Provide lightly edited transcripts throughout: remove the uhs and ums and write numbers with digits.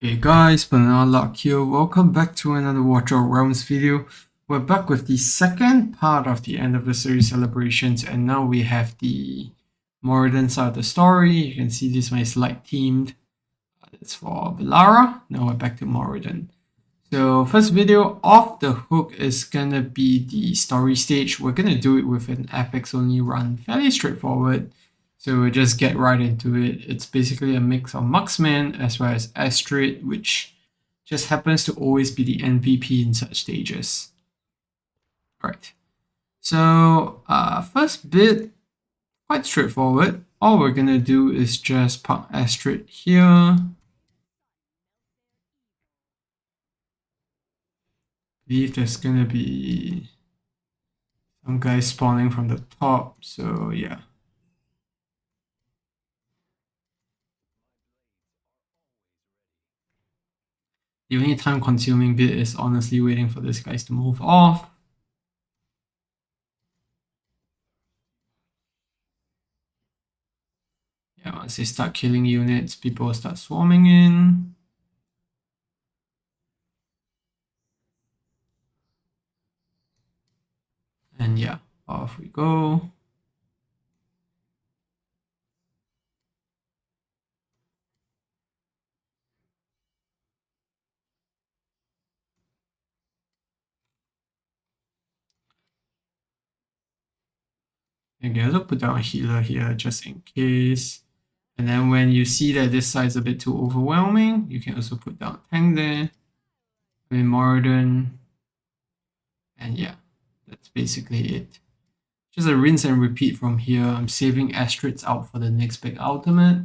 Hey guys, Banana Luck here. Welcome back to another Watch Our Realms video. We're back with the second part of the end of the series celebrations, and now we have the Moradin side of the story. You can see this one is light themed. It's for Velara. Now we're back to Moradin. So first video off the hook is gonna be the story stage. We're gonna do it with an Apex only run, fairly straightforward. So we'll just get right into it. It's basically a mix of Marksman as well as Astrid, which just happens to always be the MVP in such stages. Right. So first bit, quite straightforward. All we're gonna do is just park Astrid here. Believe there's gonna be some guys spawning from the top, so yeah. The only time consuming bit is honestly waiting for these guys to move off. Yeah, once they start killing units, people start swarming in. And yeah, off we go. And you can also put down a healer here just in case. And then when you see that this side is a bit too overwhelming, you can also put down tank there. I mean, Moradin. And yeah, that's basically it. Just a rinse and repeat from here. I'm saving Astrids out for the next big ultimate.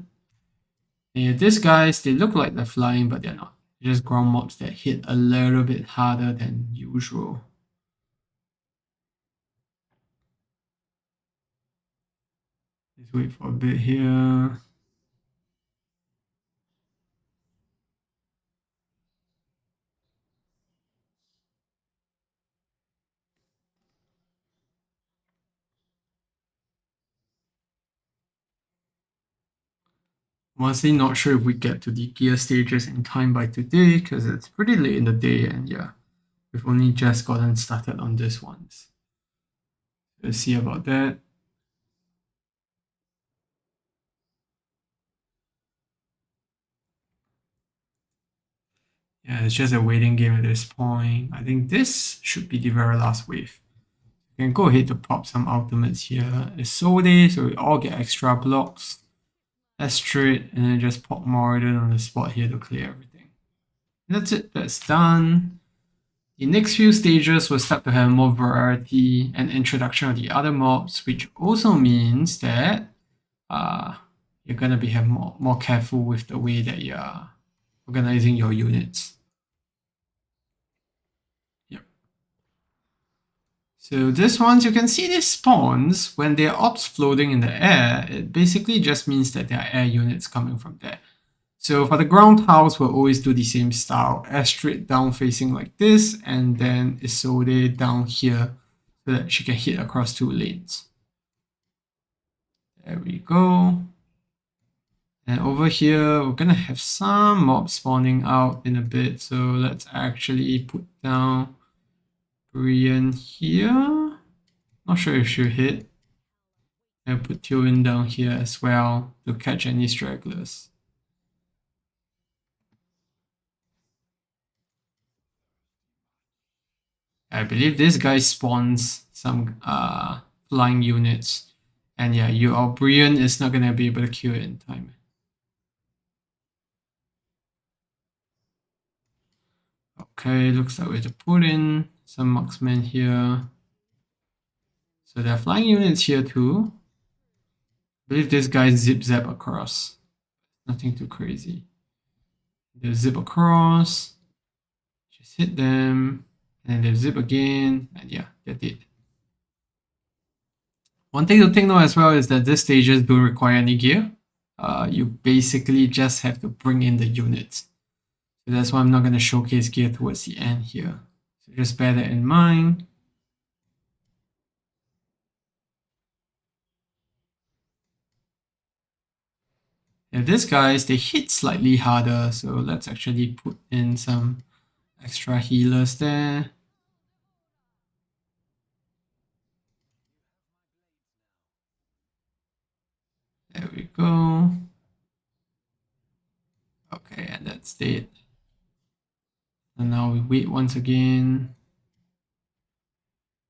And these guys, they look like they're flying, but they're not. They're just ground mobs that hit a little bit harder than usual. Let's wait for a bit here. I'm honestly not sure if we get to the gear stages in time by today because it's pretty late in the day and yeah, we've only just gotten started on this ones. Let's see about that. Yeah, it's just a waiting game at this point. I think this should be the very last wave. You can go ahead to pop some ultimates here. It's Sode, so we all get extra blocks. That's straight, and then just pop Moradin on the spot here to clear everything. And that's it, that's done. The next few stages will start to have more variety and introduction of the other mobs, which also means that you're gonna be more careful with the way that you're organizing your units. Yep. So this ones, you can see these spawns when they're ops floating in the air. It basically just means that there are air units coming from there. So for the ground house, we'll always do the same style. Astrid down facing like this, and then Isolde down here so that she can hit across two lanes. There we go. And over here, we're gonna have some mobs spawning out in a bit. So let's actually put down Brian here. Not sure if she'll hit. I'll put Tilwyn down here as well to catch any stragglers. I believe this guy spawns some flying units. And yeah, your Brian is not gonna be able to kill it in time. Okay, looks like we have to put in some marksmen here. So there are flying units here too. I believe this guy zip zap across. Nothing too crazy. They zip across. Just hit them. And they zip again. And yeah, they're dead. One thing to take note as well is that these stages don't require any gear. You basically just have to bring in the units. So that's why I'm not going to showcase gear towards the end here. So just bear that in mind. And these guys, they hit slightly harder, so let's actually put in some extra healers there. There we go. Okay, and that's it. And now we wait once again.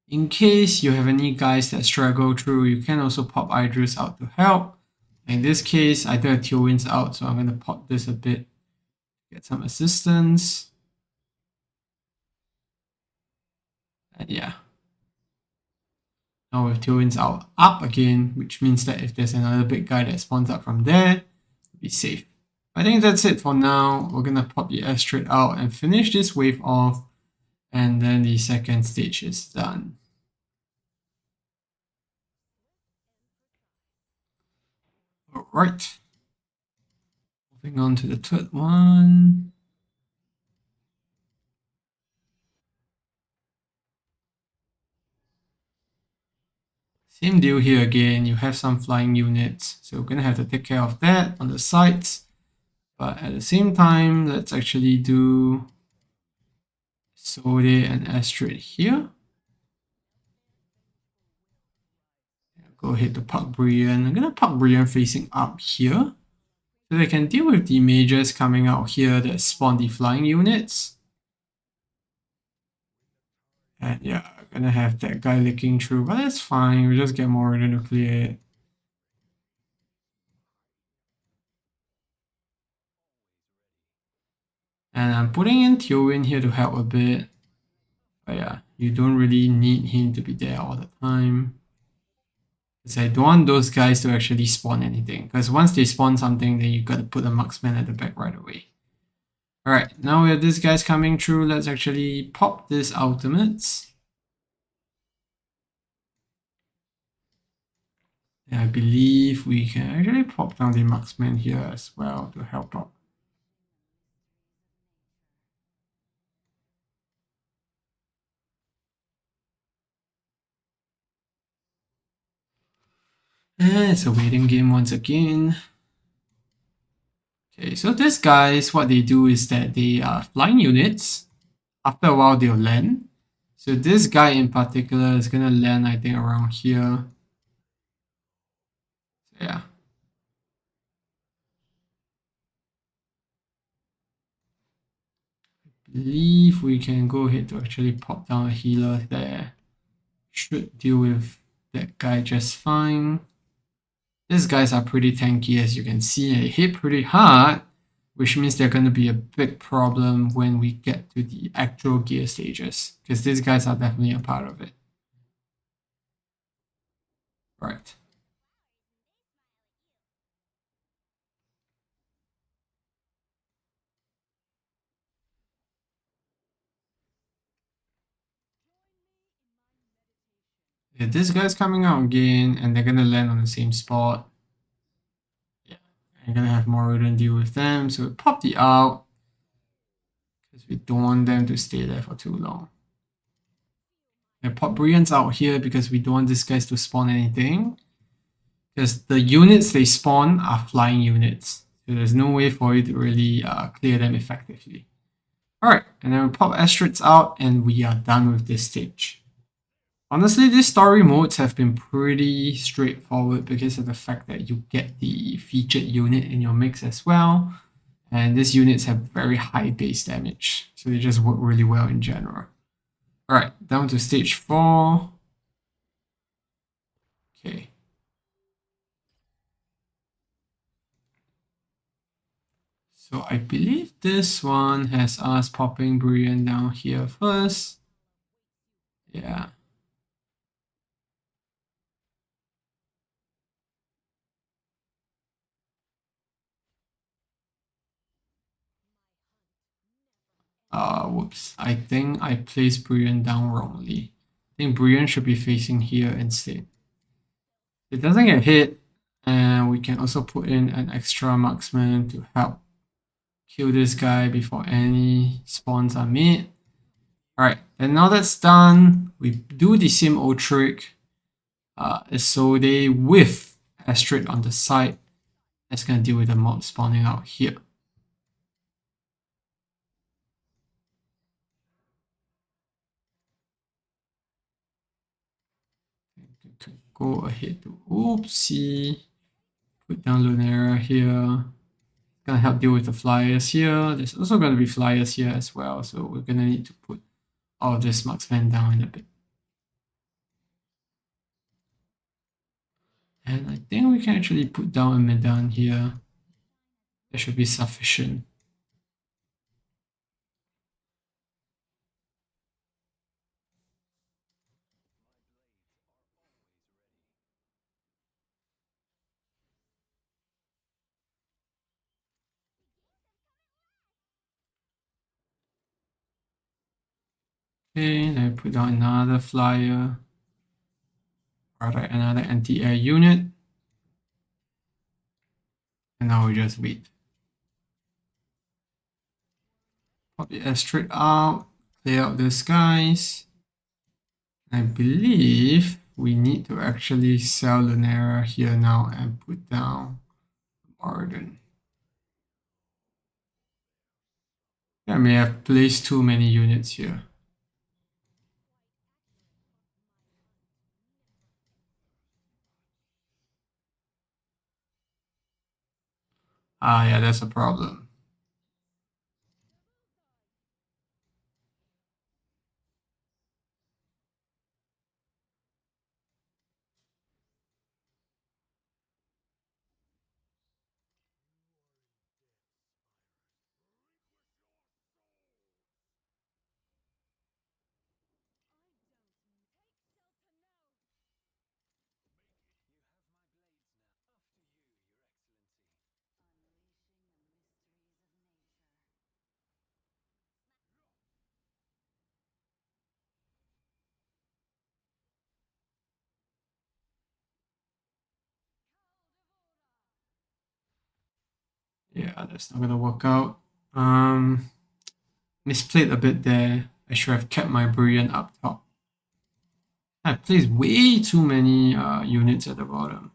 In case you have any guys that struggle through, you can also pop Elyndris out to help. In this case, I don't have Tailwinds out, so I'm going to pop this a bit, get some assistance. And yeah. Now with Tailwinds out up again, which means that if there's another big guy that spawns up from there, we'll be safe. I think that's it for now. We're going to pop the Astrid out and finish this wave off. And then the second stage is done. Alright. Moving on to the third one. Same deal here again. You have some flying units. So we're going to have to take care of that on the sides. But at the same time, let's actually do Sode and Astrid here. Go ahead to park Brienne. I'm going to park Brienne facing up here. So they can deal with the mages coming out here that spawn the flying units. And yeah, I'm going to have that guy licking through. But that's fine. We'll just get more than to clear it. And I'm putting in Tailwind here to help a bit. But yeah, you don't really need him to be there all the time. Because I don't want those guys to actually spawn anything. Because once they spawn something, then you got to put a marksman at the back right away. Alright, now we have these guys coming through. Let's actually pop this ultimates. And I believe we can actually pop down the marksman here as well to help out. And it's a waiting game once again. Okay, so these guys, what they do is that they are flying units. After a while, they'll land. So this guy in particular is going to land, I think, around here. So yeah. I believe we can go ahead to actually pop down a healer there. Should deal with that guy just fine. These guys are pretty tanky, as you can see. They hit pretty hard, which means they're going to be a big problem when we get to the actual gear stages, because these guys are definitely a part of it. Right. Yeah, this guy's coming out again, and they're going to land on the same spot. Yeah, I'm going to have Moradin deal with them, so we pop the out, because we don't want them to stay there for too long. And pop Brienne's out here because we don't want these guys to spawn anything. Because the units they spawn are flying units. So there's no way for you to really clear them effectively. Alright, and then we pop Astrids out and we are done with this stage. Honestly, these story modes have been pretty straightforward because of the fact that you get the featured unit in your mix as well. And these units have very high base damage. So they just work really well in general. Alright, down to stage 4. Okay. So I believe this one has us popping Brienne down here first. Yeah. Whoops. I think I placed Brienne down wrongly. I think Brienne should be facing here instead. It doesn't get hit, and we can also put in an extra marksman to help kill this guy before any spawns are made. Alright, and now that's done, we do the same old trick. Isolde with Astrid on the side. That's gonna deal with the mob spawning out here. Go ahead to oopsie. Put down Lunera here. Gonna help deal with the flyers here. There's also gonna be flyers here as well, so we're gonna need to put all of this marksman down in a bit. And I think we can actually put down a Medan here. That should be sufficient. Okay, then put down another flyer. Rather, another anti-air unit. And now we just wait. Pop the airstrike out. Clear out the skies. I believe we need to actually sell Lunera here now and put down Arden. I may have placed too many units here. Ah, yeah, that's a problem. Yeah, that's not gonna work out. Misplayed a bit there. I should have kept my brilliant up top. I placed way too many units at the bottom.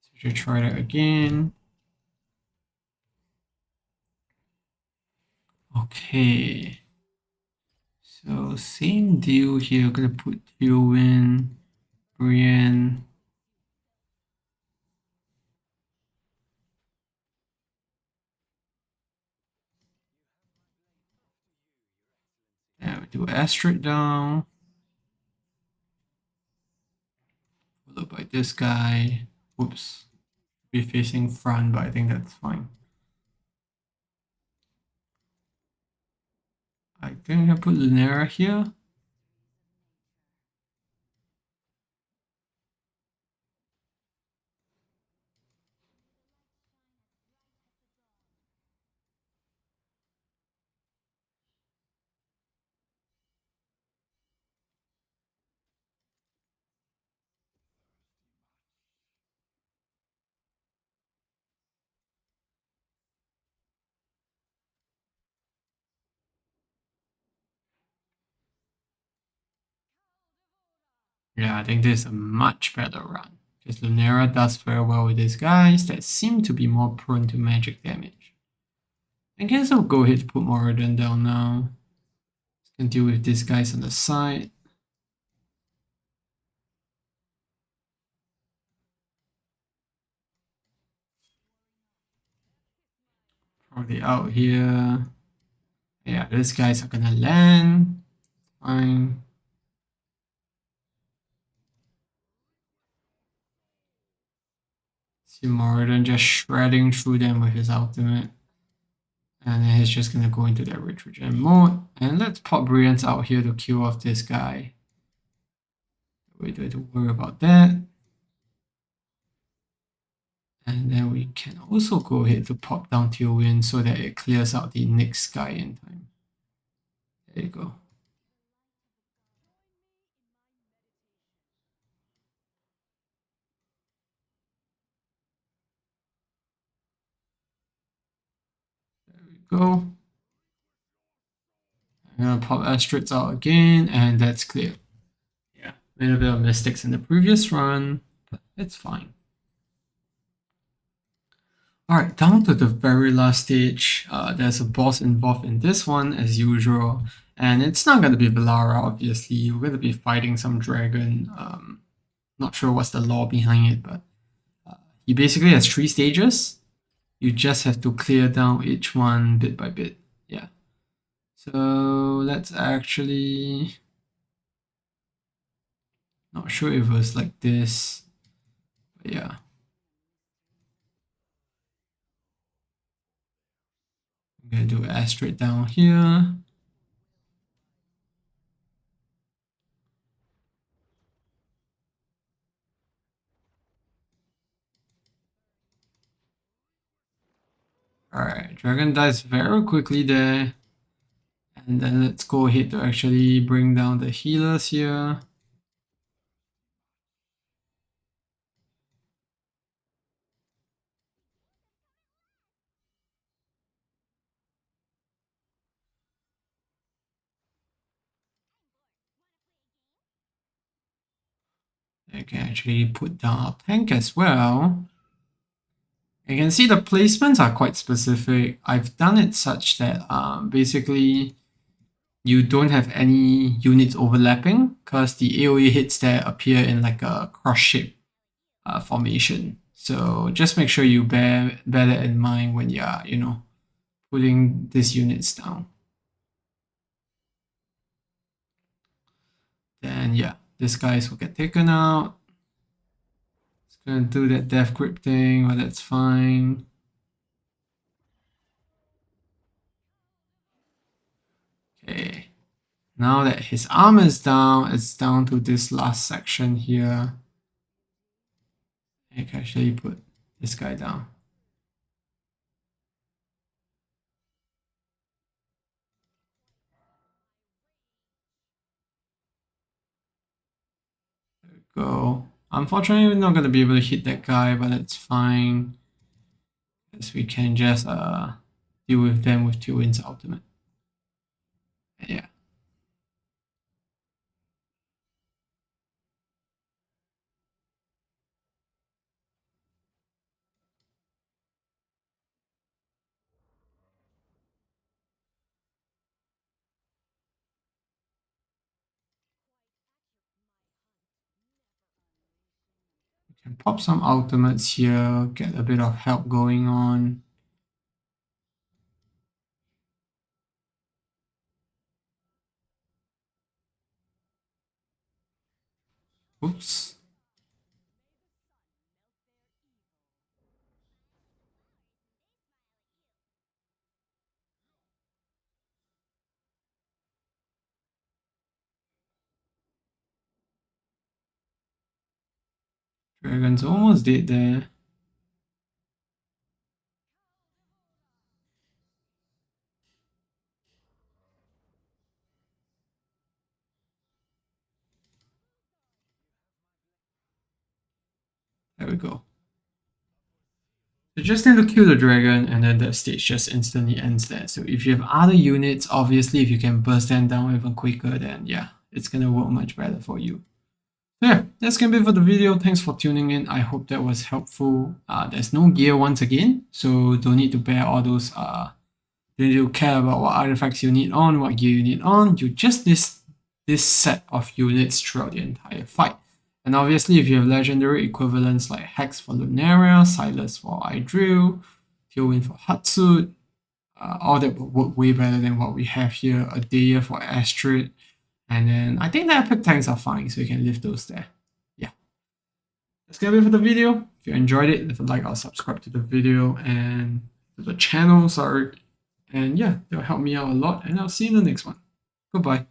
So we should try that again. Okay. So same deal here. Gonna put Tewin, Brienne. Yeah, we do Astrid down. Followed by this guy. Whoops. Be facing front, but I think that's fine. I think I put Lunera here. Yeah, I think this is a much better run. Because Lunera does very well with these guys that seem to be more prone to magic damage. I guess I'll go ahead to put Moradin down now. Can deal with these guys on the side. Probably out here. Yeah, these guys are gonna land. Fine. See Moradin just shredding through them with his ultimate. And then he's just gonna go into that regen mode. And let's pop Brilliance out here to kill off this guy. We don't have to worry about that. And then we can also go ahead to pop down Tywin so that it clears out the next guy in time. There you go. There we go. I'm gonna pop Astrids out again, and that's clear. Yeah, made a bit of mistakes in the previous run, but it's fine. Alright, down to the very last stage. There's a boss involved in this one, as usual. And it's not going to be Valara, obviously. We're going to be fighting some dragon. Not sure what's the law behind it, but he basically has 3 stages. You just have to clear down each one bit by bit. Yeah. So let's actually... Not sure if it was like this. But yeah. I'm going to do Astrid down here. Alright, dragon dies very quickly there. And then let's go ahead to actually bring down the healers here. I can actually put down a tank as well. You can see the placements are quite specific. I've done it such that basically you don't have any units overlapping because the AoE hits there appear in like a cross shape formation. So just make sure you bear that in mind when you're, putting these units down. Then yeah, these guys will get taken out. It's gonna do that death grip thing, but that's fine. Okay. Now that his armor is down, it's down to this last section here. I can actually put this guy down. There we go. Unfortunately, we're not going to be able to hit that guy, but that's fine. Because we can just deal with them with Tywin's ultimate. Yeah. We can pop some ultimates here, get a bit of help going on. Oops. Dragon's almost dead there. There we go. So just need to kill the dragon and then the stage just instantly ends there. So if you have other units, obviously if you can burst them down even quicker, then yeah, it's gonna work much better for you. So yeah, that's gonna be it for the video. Thanks for tuning in. I hope that was helpful. There's no gear once again, so don't need to bear all those don't need to care about what artifacts you need on, what gear you need on. You just this set of units throughout the entire fight. And obviously, if you have legendary equivalents like Hex for Lunaria, Silas for Idril, Tywin for Hatsud, all that will work way better than what we have here. Adea for Astrid, and then I think the epic tanks are fine, so you can leave those there. Yeah. That's gonna be it for the video. If you enjoyed it, leave a like or subscribe to the video and to the channel, sorry. And yeah, that'll help me out a lot, and I'll see you in the next one. Goodbye.